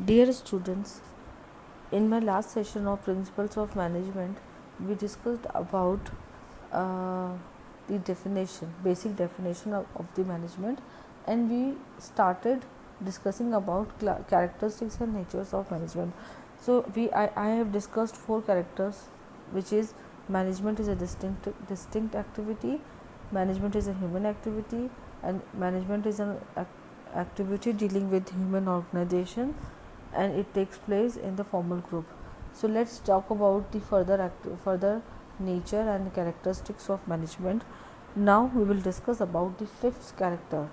Dear students, in my last session of Principles of Management, we discussed about uh, the definition, basic definition of the management, and we started discussing about characteristics and natures of management. So I have discussed four characters, which is management is a distinct activity, management is a human activity, and management is an activity dealing with human organization, and it takes place in the formal group. So let's talk about the further nature and characteristics of management. Now we will discuss about the fifth character.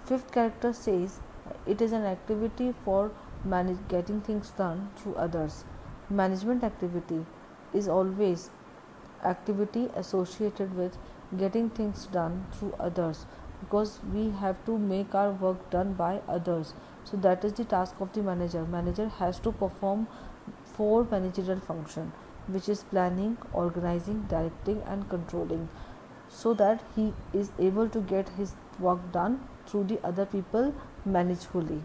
Fifth character says it is an activity for getting things done through others. Management activity is always activity associated with getting things done through others, because we have to make our work done by others. So that is the task of the manager has to perform four managerial function, which is planning, organizing, directing and controlling, so that he is able to get his work done through the other people managefully.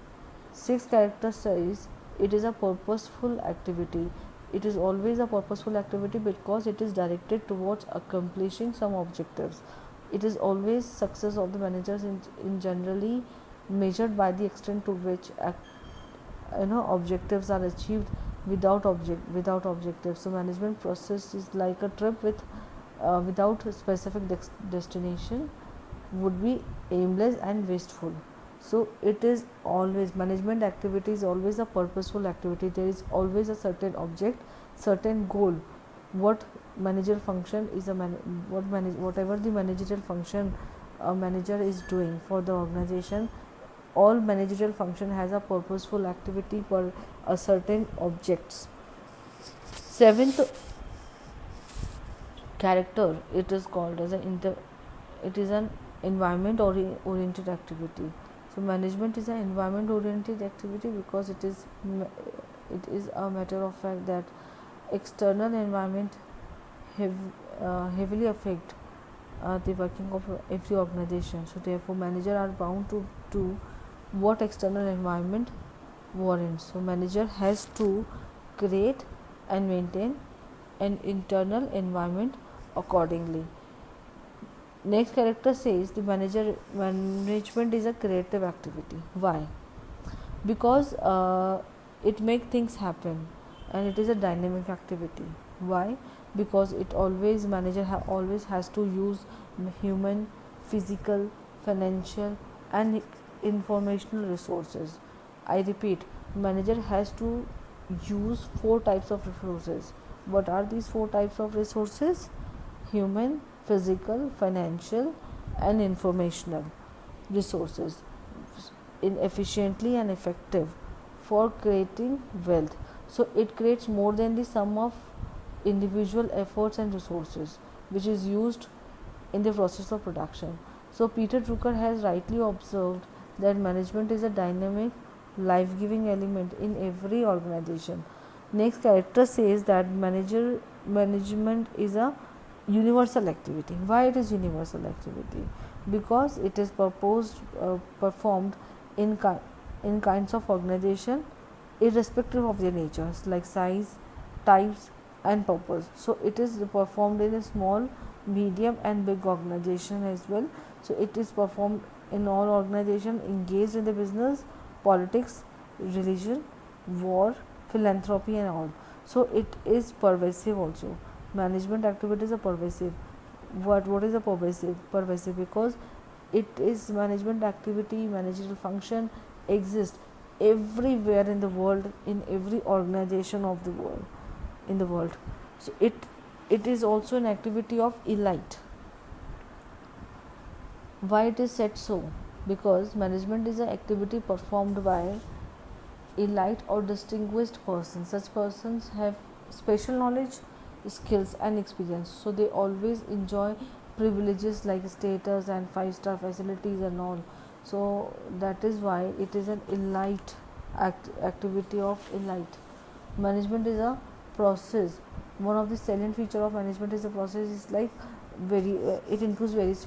Sixth character says it is a purposeful activity. It is always a purposeful activity because it is directed towards accomplishing some objectives. It is always success of the managers in generally measured by the extent to which objectives are achieved without objectives. So management process is like a trip without a specific destination would be aimless and wasteful. So it is always, management activity is always a purposeful activity. There is always a certain object, certain goal. What manager function is whatever the managerial function a manager is doing for the organization, all managerial function has a purposeful activity for a certain objects. Seventh character, it is called as it is an environment oriented activity. So management is an environment oriented activity because it is a matter of fact that external environment heavily affect the working of every organization. So therefore manager are bound to do what external environment warrants. So manager has to create and maintain an internal environment accordingly. Next character says the management is a creative activity. Why? Because it makes things happen, and it is a dynamic activity. Why? Because it always manager always has to use human, physical, financial and informational resources. I repeat, manager has to use four types of resources. What are these four types of resources? Human, physical, financial and informational resources in efficiently and effective for creating wealth. So it creates more than the sum of individual efforts and resources which is used in the process of production. So Peter Drucker has rightly observed that management is a dynamic, life-giving element in every organization. Next character says that management is a universal activity. Why it is universal activity? Because it is performed in kinds of organization irrespective of their natures, like size, types and purpose. So it is performed in a small, medium and big organization as well. So it is performed in all organization engaged in the business, politics, religion, war, philanthropy and all. So it is pervasive also. Management activities are pervasive. What is a pervasive? Because it is management activity, managerial function exists everywhere in the world, in every organization of the world, in the world. So it is also an activity of elite. Why it is said so? Because management is an activity performed by elite or distinguished persons. Such persons have special knowledge, skills and experience, so they always enjoy privileges like status and 5-star facilities and all. So that is why it is an elite activity of elite. Management is a process. One of the salient feature of management is a process is like it includes various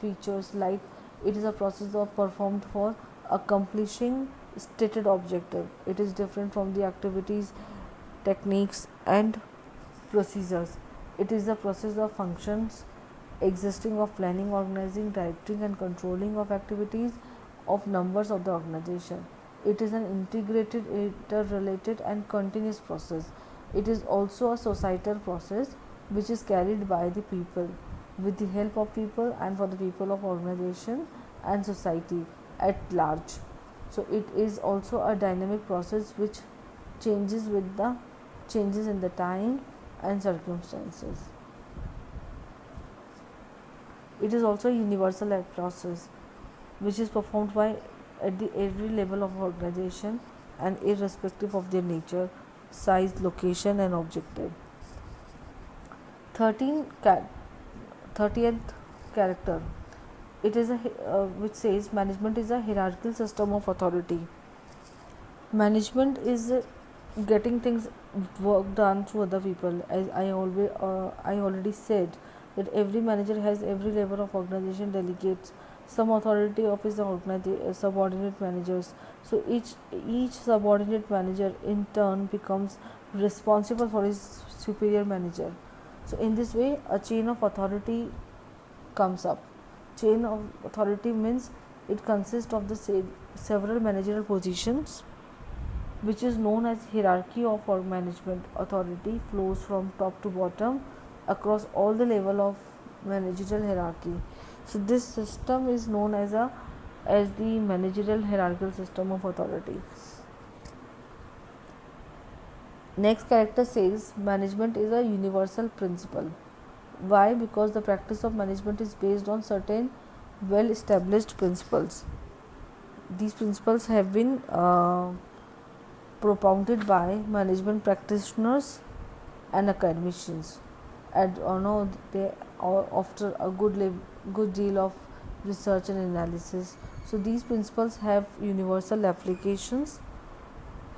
features like it is a process of performed for accomplishing stated objective. It is different from the activities, techniques, and procedures. It is the process of functions existing of planning, organizing, directing, and controlling of activities of numbers of the organization. It is an integrated, interrelated, and continuous process. It is also a societal process which is carried by the people with the help of people and for the people of organization and society at large. So it is also a dynamic process which changes with the changes in the time and circumstances. It is also a universal process which is performed by at the every level of organization and irrespective of their nature, size, location, and objective. 13 30th character. It is a which says management is a hierarchical system of authority. Management is getting things work done through other people. As I already said that every manager has every level of organization delegates some authority of his subordinate managers. So each subordinate manager in turn becomes responsible for his superior manager. So in this way a chain of authority comes up. Chain of authority means it consists of the several managerial positions, which is known as hierarchy of or management. Authority flows from top to bottom across all the level of managerial hierarchy. So this system is known as the managerial hierarchical system of authority. Next character says management is a universal principle. Why? Because the practice of management is based on certain well established principles. These principles have been propounded by management practitioners and academicians, and they after a good deal of research and analysis. So these principles have universal applications.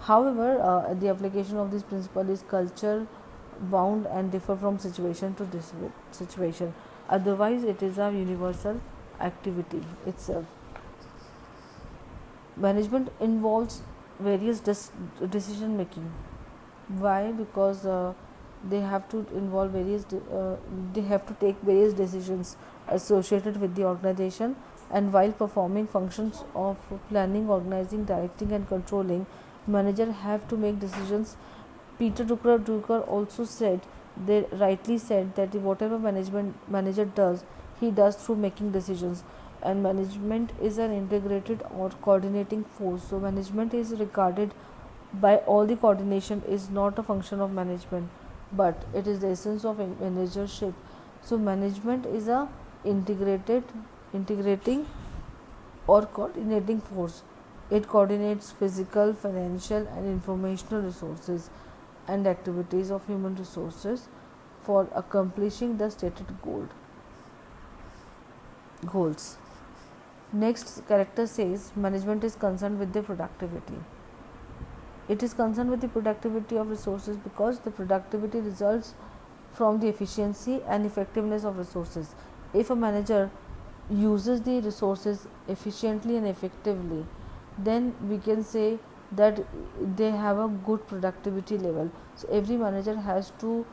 However, the application of this principle is culture bound and differ from situation to situation. Otherwise, it is a universal activity itself. Management involves various decision making. Why? Because they have to involve they have to take various decisions associated with the organization, and while performing functions of planning, organizing, directing, and controlling, manager have to make decisions. Peter Drucker also said, they rightly said that whatever manager does, he does through making decisions. And management is an integrated or coordinating force. So management is regarded by all the coordination is not a function of management, but it is the essence of managership. So management is a integrating or coordinating force. It coordinates physical, financial, and informational resources and activities of human resources for accomplishing the stated goals. Next character says management is concerned with the productivity. It is concerned with the productivity of resources because the productivity results from the efficiency and effectiveness of resources. If a manager uses the resources efficiently and effectively, then we can say that they have a good productivity level. So every manager has to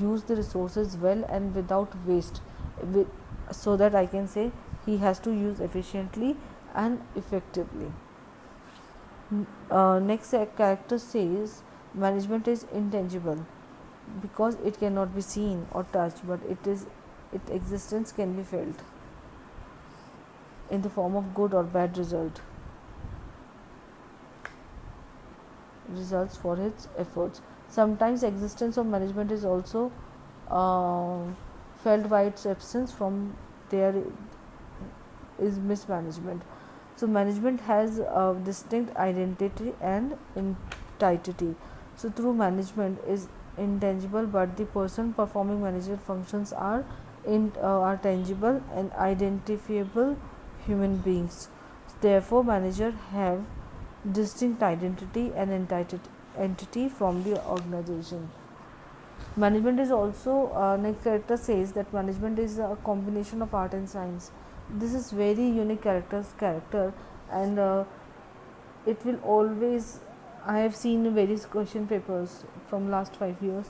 use the resources well and without waste, so that I can say he has to use efficiently and effectively. Next character says management is intangible because it cannot be seen or touched, but its existence can be felt in the form of good or bad results for its efforts. Sometimes existence of management is also felt by its absence from there is mismanagement. So management has a distinct identity and entity. So through management is intangible, but the person performing managerial functions are tangible and identifiable human beings. Therefore, manager have distinct identity and entity from the organization. Management is also next character says that management is a combination of art and science. This is very unique character, and it will always, I have seen various question papers from last 5 years,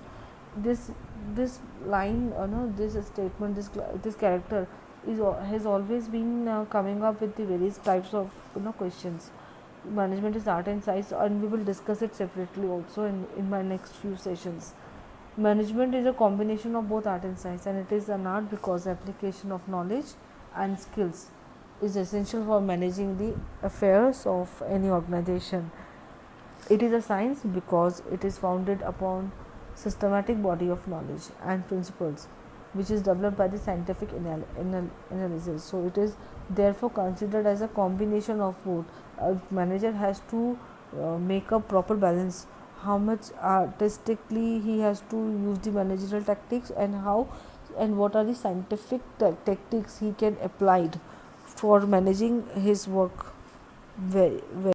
this this line, no, this statement, this character has always been coming up with the various types of, questions. Management is art and science, and we will discuss it separately also in my next few sessions. Management is a combination of both art and science, and it is an art because application of knowledge and skills is essential for managing the affairs of any organization. It is a science because it is founded upon systematic body of knowledge and principles which is developed by the scientific analysis. So it is therefore considered as a combination of both. A manager has to make a proper balance, how much artistically he has to use the managerial tactics, and how and what are the scientific tactics he can apply for managing his work very, very